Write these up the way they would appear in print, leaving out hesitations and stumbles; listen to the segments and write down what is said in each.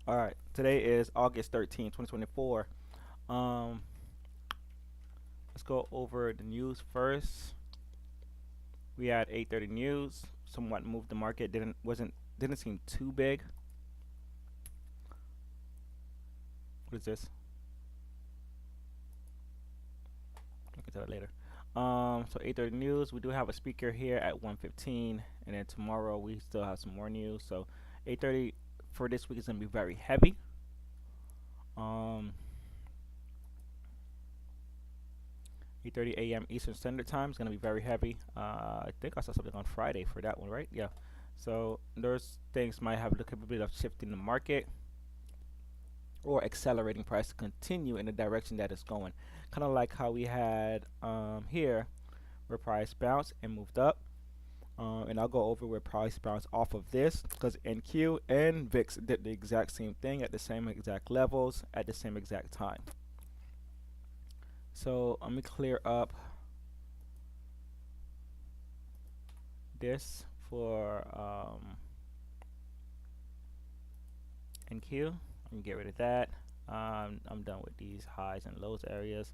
All right, today is August 13th, 2024. Um, let's go over the news first. We had 8:30 news, somewhat moved the market. Didn't seem too big. What is this? Look into that later. So 8:30 news. We do have a speaker here at 1:15, and then tomorrow we still have some more news. So 8:30 for this week is gonna be very heavy. Um, 8:30 a.m. Eastern Standard Time is going to be very heavy. I think I saw something on Friday for that one, right? Yeah. So those things might have the capability of shifting the market or accelerating price to continue in the direction that it's going. Kind of like how we had here, where price bounced and moved up. And I'll go over where price bounced off of this because NQ and VIX did the exact same thing at the same exact levels at the same exact time. So let me clear up this for NQ. I'm gonna get rid of that. I'm done with these highs and lows areas.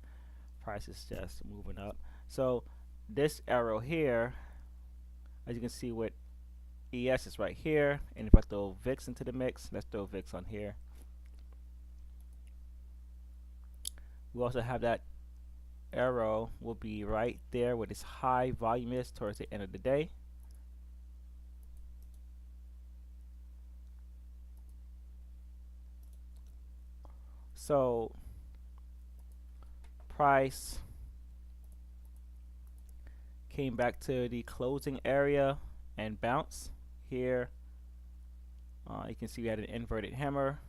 Price is just moving up. So this arrow here, as you can see with ES is right here, and if I throw VIX into the mix, let's throw VIX on here. We also have that arrow will be right there where this high volume is towards the end of the day. So price came back to the closing area and bounce here. You can see we had an inverted hammer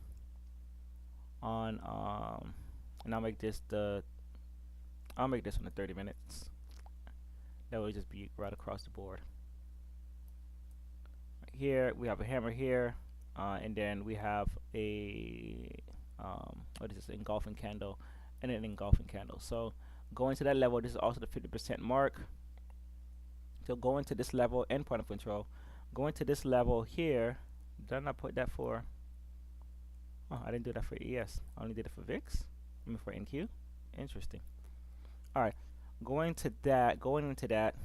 on and I'll make this on the 30 minutes. That will just be right across the board. Right here we have a hammer here, and then we have a what is this, engulfing candle and an engulfing candle. So going to that level, this is also the 50% mark. So going to this level and point of control, going to this level here. Did I not put that for? Oh, I didn't do that for ES. I only did it for VIX. I mean for NQ. Interesting. All right, going into that.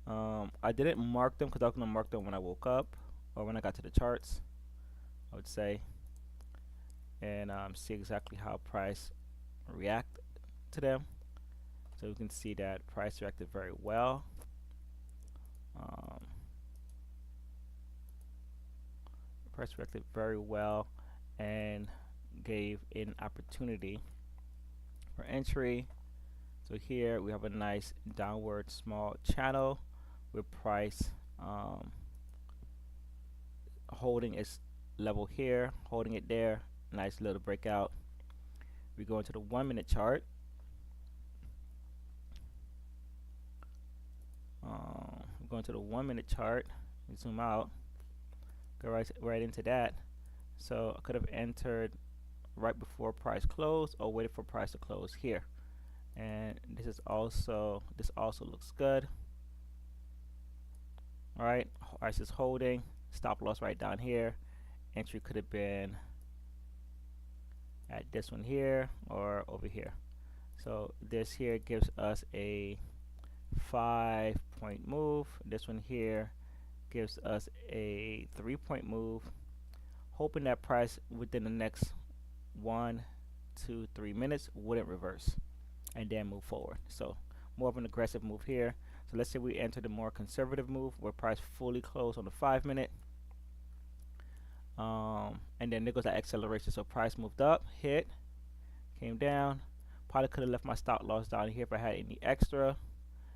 I didn't mark them because I was gonna mark them when I woke up or when I got to the charts, I would say, and see exactly how price react to them. So we can see that price reacted very well. Price reacted very well and gave an opportunity for entry. So here we have a nice downward small channel with price holding its level here, holding it there. Nice little breakout. We go into the 1 minute chart. We're going to the 1 minute chart. We zoom out, go right into that. So I could have entered right before price close or waited for price to close here. And this also looks good. All right, price is holding. Stop loss right down here. Entry could have been at this one here or over here. So this here gives us a 5-point move. This one here gives us a 3-point move. Hoping that price within the next 1, 2, 3 minutes wouldn't reverse and then move forward. So more of an aggressive move here. So let's say we enter the more conservative move where price fully closed on the 5 minute. And then there goes that acceleration. So price moved up, hit, came down. Probably could have left my stop loss down here if I had any extra.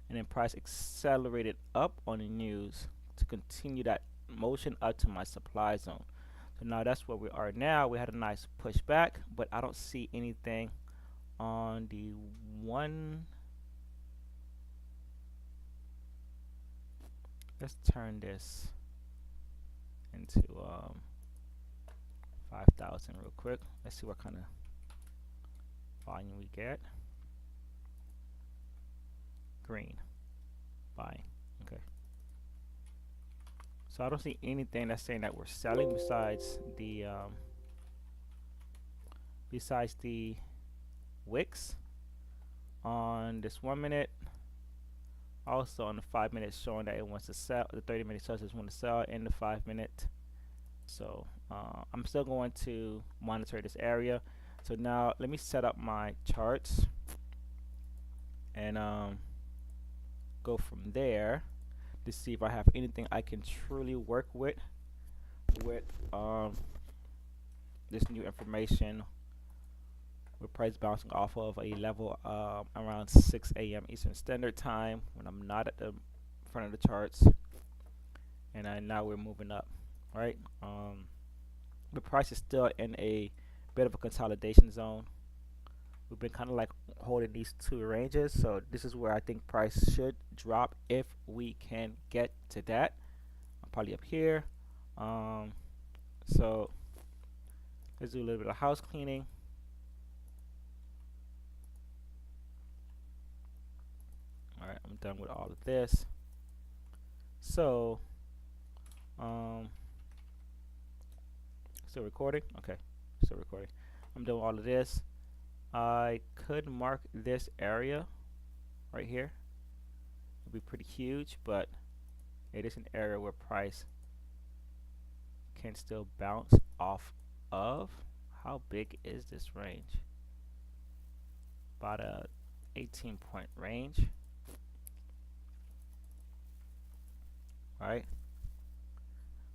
And then price accelerated up on the news to continue that motion up to my supply zone. So now that's where we are now. We had a nice pushback, but I don't see anything on the one. Let's turn this into 5,000 real quick. Let's see what kind of volume we get. Green, buying. Okay. So I don't see anything that's saying that we're selling besides the wicks on this 1 minute. Also on the 5 minute showing that it wants to sell. The 30 minute shows it wants to sell in the 5 minute. So I'm still going to monitor this area. So now let me set up my charts and go from there to see if I have anything I can truly work with um, this new information, with price bouncing off of a level around 6 a.m. Eastern Standard Time when I'm not at the front of the charts, and now we're moving up, right? The price is still in a bit of a consolidation zone. We've been kind of like holding these two ranges, so this is where I think price should drop if we can get to that. I'm probably up here. So let's do a little bit of house cleaning. Alright, I'm done with all of this. So still recording? Okay, still recording. I'm doing all of this. I could mark this area right here. It'd be pretty huge, but it is an area where price can still bounce off of. How big is this range? About a 18-point range. Right?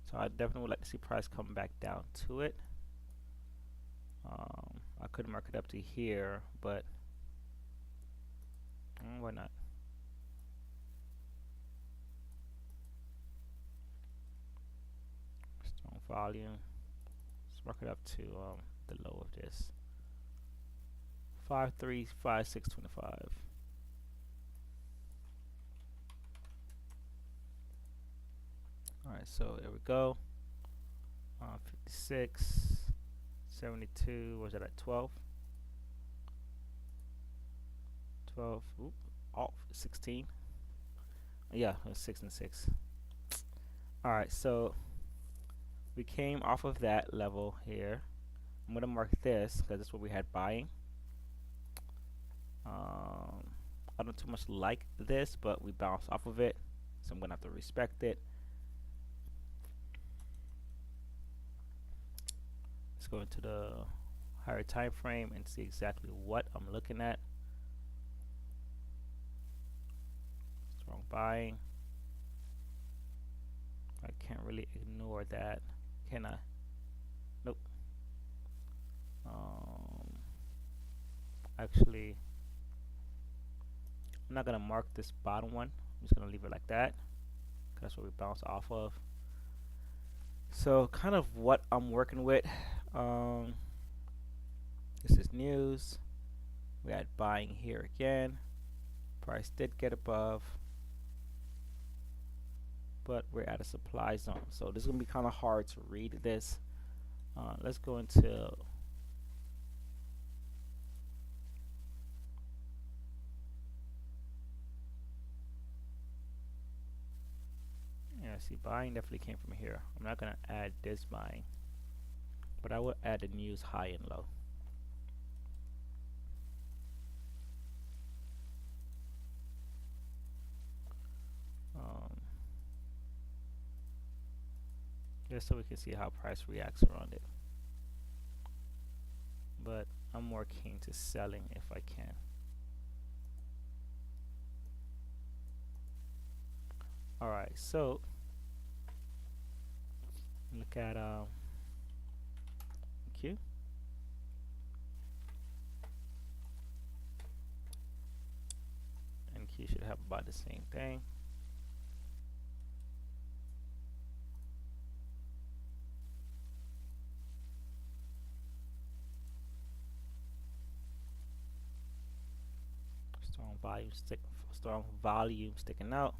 So I definitely would like to see price come back down to it. I could mark it up to here, but why not? Strong volume. Let's mark it up to the low of this. 535625. Alright, so there we go. 56, 72, was that at 12? 12, oop, off, 16. Yeah, it was 6 and 6. Alright, so we came off of that level here. I'm going to mark this because that's what we had buying. I don't too much like this, but we bounced off of it, so I'm going to have to respect it. Let's go into the higher time frame and see exactly what I'm looking at. Strong buying. I can't really ignore that, can I? Nope. Actually, I'm not gonna mark this bottom one. I'm just gonna leave it like that, 'cause that's what we bounce off of. So kind of what I'm working with. This is news. We had buying here again. Price did get above, but we're at a supply zone. So this is gonna be kind of hard to read this. Let's go into see, buying definitely came from here. I'm not gonna add this buying, but I will add the news high and low. Just so we can see how price reacts around it. But I'm more keen to selling if I can. Alright, so look at Q. And Q should have about the same thing. Strong volume sticking out.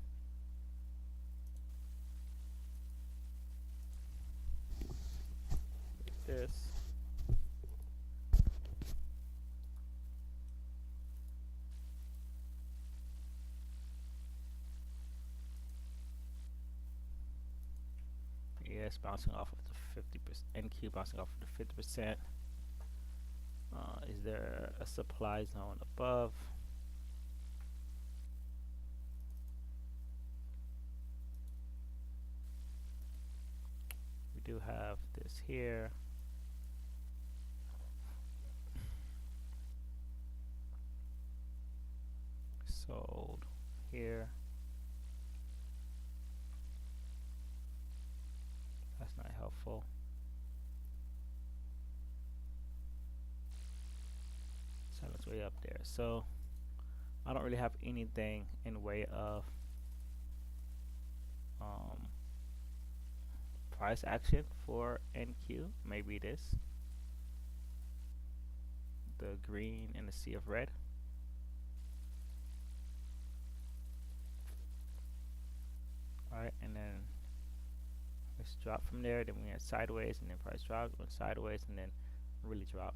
This. it's bouncing off of the 50%. NQ bouncing off of the 50%. Is there a supply zone above? We do have this here. Sold here. That's not helpful. Sellers way up there. So I don't really have anything in way of price action for NQ. Maybe it is the green and the sea of red. Alright, and then let's drop from there. Then we had sideways, and then price drop, went sideways, and then really drop.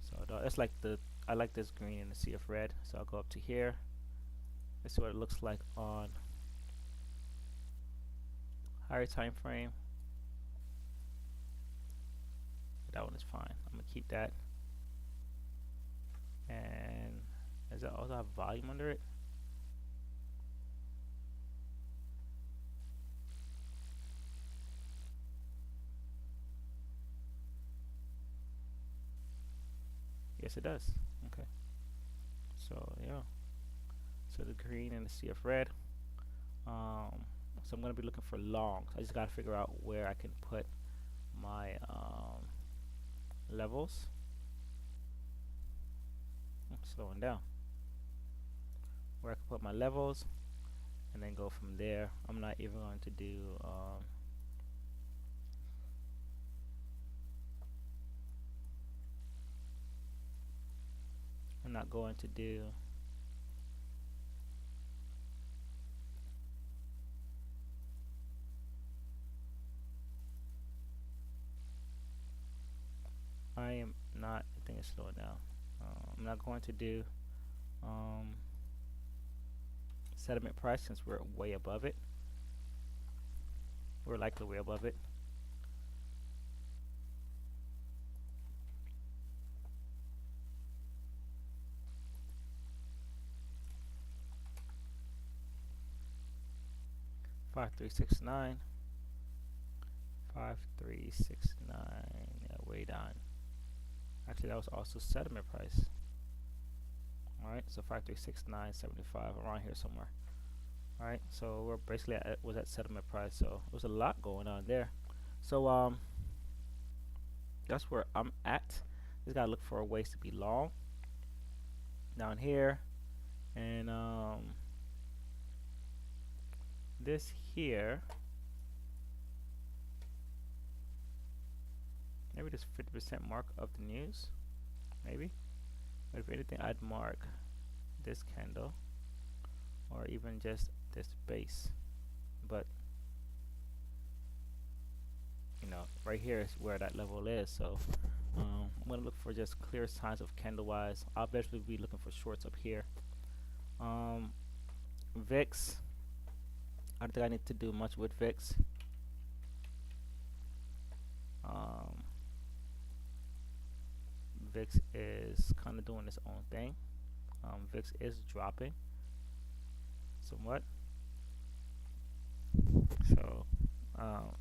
So that's like I like this green and the sea of red. So I'll go up to here. This is what it looks like on higher time frame. That one is fine. I'm gonna keep that. And does that also have volume under it? Yes, it does. Okay. So yeah. So the green and the sea of red. So I'm gonna be looking for longs. I just gotta figure out where I can put my levels. I'm slowing down. Where I can put my levels, and then go from there. I'm not even going to do I'm not going to do I am not I think it's slowing down. I'm not going to do settlement price since we're way above it. We're likely way above it. Five, 3, 6, 9. 5, 3, 6, 9. Yeah, way down. Actually, that was also settlement price. Alright, so 5, 3, 6, 9, 75, around here somewhere. Alright, so we're basically was at settlement price, so there was a lot going on there. So that's where I'm at. Just gotta look for ways to be long down here, and this here, maybe this 50% mark of the news, maybe. But if anything, I'd mark this candle, or even just this base. But you know, right here is where that level is. So I'm gonna look for just clear signs of candle wise. I'll eventually be looking for shorts up here. VIX, I don't think I need to do much with VIX. VIX is kind of doing its own thing. VIX is dropping somewhat. So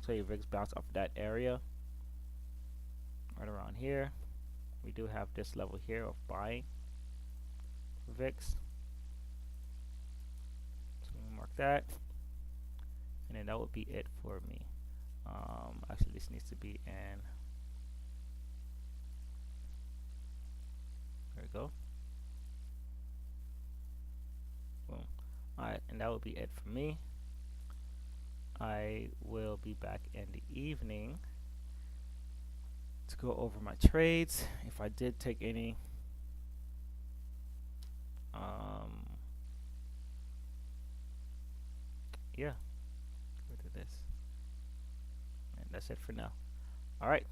your VIX bounce off that area right around here. We do have this level here of buying VIX. So we mark that, and then that would be it for me. Actually, this needs to be in. There we go. Boom. Alright, and that would be it for me. I will be back in the evening to go over my trades, if I did take any. Yeah, go to this, and that's it for now. All right.